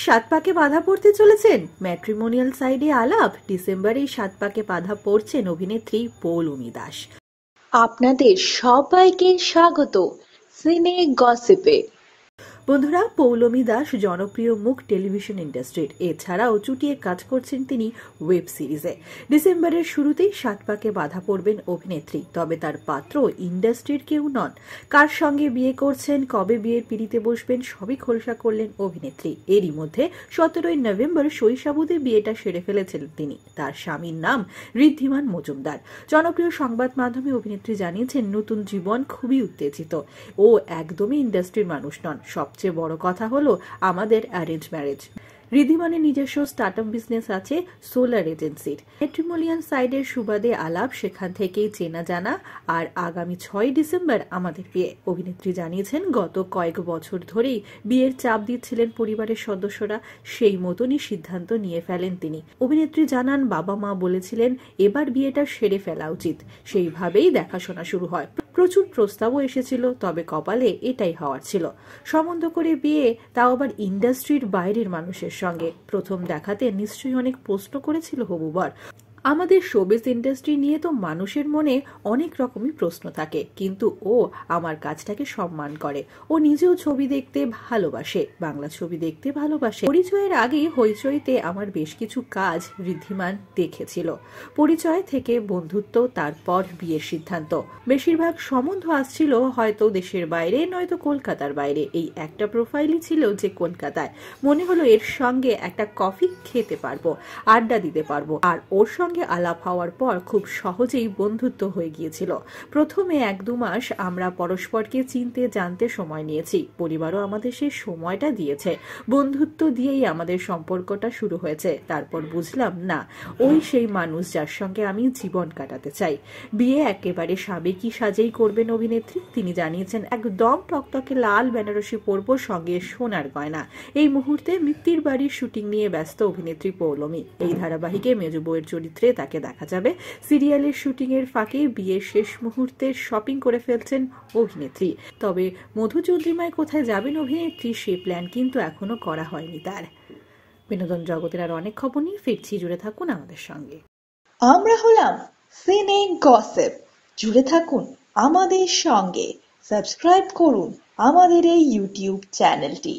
সাত পাকে বাধা পড়তে চলেছেন ম্যাট্রিমোনিয়াল সাইডে আলাপ। ডিসেম্বরে সাত পাকে বাধা পড়ছেন অভিনেত্রী পৌলমী দাস। আপনাদের সবাইকে স্বাগত সিনে গসিপে। বন্ধুরা, পৌলমী দাস জনপ্রিয় মুখ টেলিভিশন ইন্ডাস্ট্রির। এছাড়াও চুটিয়ে কাজ করছেন তিনি ওয়েব সিরিজে। ডিসেম্বরের শুরুতেই সাত পাকে বাধা পড়বেন অভিনেত্রী, তবে তার পাত্র ইন্ডাস্ট্রির কেউ নন। কার সঙ্গে বিয়ে করছেন, কবে বিয়ের পিড়িতে বসবেন, সবই খোলসা করলেন অভিনেত্রী। এরই মধ্যে 17 নভেম্বর শৈশাবুদে বিয়েটা সেরে ফেলেছিলেন তিনি। তার স্বামীর নাম ঋদ্ধিমান মজুমদার। জনপ্রিয় সংবাদ মাধ্যমে অভিনেত্রী জানিয়েছেন নতুন জীবন খুবই উত্তেজিত। ও একদমই ইন্ডাস্ট্রির মানুষ নন। সবচেয়ে বড় কথা হলো আমাদের অ্যারেঞ্জ ম্যারেজ। ঋদ্ধিমানের নিজস্ব স্টার্টআপ বিজনেস আছে সোলার এজেন্সির। ম্যাট্রিমোনিয়াল সাইডের সুবাদে আলাপ, সেখান থেকেই চেনা জানা। আর আগামী 6 ডিসেম্বর আমাদের বিয়ে। অভিনেত্রী জানিয়েছেন গত কয়েক বছর ধরেই বিয়ের চাপ দিচ্ছিলেন পরিবারের সদস্যরা, সেই মতনই সিদ্ধান্ত নিয়ে ফেলেন তিনি। অভিনেত্রী জানান বাবা মা বলেছিলেন এবার বিয়েটা সেরে ফেলা উচিত, সেইভাবেই দেখাশোনা শুরু হয়। প্রচুর প্রস্তাবও এসেছিল, তবে কপালে এটাই হওয়ার ছিল। সম্বন্ধ করে বিয়ে, তাও আবার ইন্ডাস্ট্রির বাইরের মানুষের সঙ্গে। প্রথম দেখাতে নিশ্চয়ই অনেক প্রশ্ন করেছিল হবু বর। আমাদের শোবিজ ইন্ডাস্ট্রি নিয়ে তো মানুষের মনে অনেক রকমই প্রশ্ন থাকে, কিন্তু ও আমার কাজটাকে সম্মান করে। ও নিজেও ছবি দেখতে ভালোবাসে, বাংলা ছবি দেখতে ভালোবাসে। পরিচয়ের আগেই হইচইতে আমার বেশ কিছু কাজ ঋদ্ধিমান দেখেছিল। পরিচয় থেকে বন্ধুত্ব, তারপর বিয়ের সিদ্ধান্ত। বেশিরভাগ সম্বন্ধ আসছিল হয়তো দেশের বাইরে, নয়তো কলকাতার বাইরে। এই একটা প্রোফাইলই ছিল যে কলকাতায়। মনে হলো এর সঙ্গে একটা কফি খেতে পারবো, আড্ডা দিতে পারবো। আর ওর সঙ্গে আলাপ হওয়ার পর খুব সহজেই বন্ধুত্ব হয়ে গিয়েছিল। প্রথমে 1-2 মাস আমরা পরস্পরকে চিনতে জানতে সময় নিয়েছি। পরিবারও আমাদের সেই সময়টা দিয়েছে। বন্ধুত্ব দিয়েই আমাদের সম্পর্কটা শুরু হয়েছে। তারপর বুঝলাম না, ওই সেই মানুষ যার সঙ্গে আমি জীবন কাটাতে চাই। বিয়ে একেবারে সাবেকি সাজেই করবেন অভিনেত্রী। তিনি জানিয়েছেন একদম টকটকে লাল বেনারসি পরব, সঙ্গে সোনার গয়না। এই মুহূর্তে মিত্তির বাড়ির শুটিং নিয়ে ব্যস্ত অভিনেত্রী পৌলমী। এই ধারাবাহিকে মেজো বউয়ের চরিত্রে তাকে দেখা যাবে। সিরিয়ালের শুটিং এর ফাঁকে বিয়ের শেষ মুহূর্তে শপিং করে ফেলছেন অভিনেত্রী। তবে মধুচন্দ্রিমায় কোথায় যাবেন অভিনেত্রী, সেই প্ল্যান কিন্তু এখনো করা হয়নি তার। বিনোদন জগতের আর অনেক খবর নিয়ে ফিরছি, জুড়ে থাকুন আমাদের সঙ্গে। আমরা হলাম সিনে গসিপ, জুড়ে থাকুন আমাদের সঙ্গে। সাবস্ক্রাইব করুন আমাদের এই ইউটিউব চ্যানেলটি।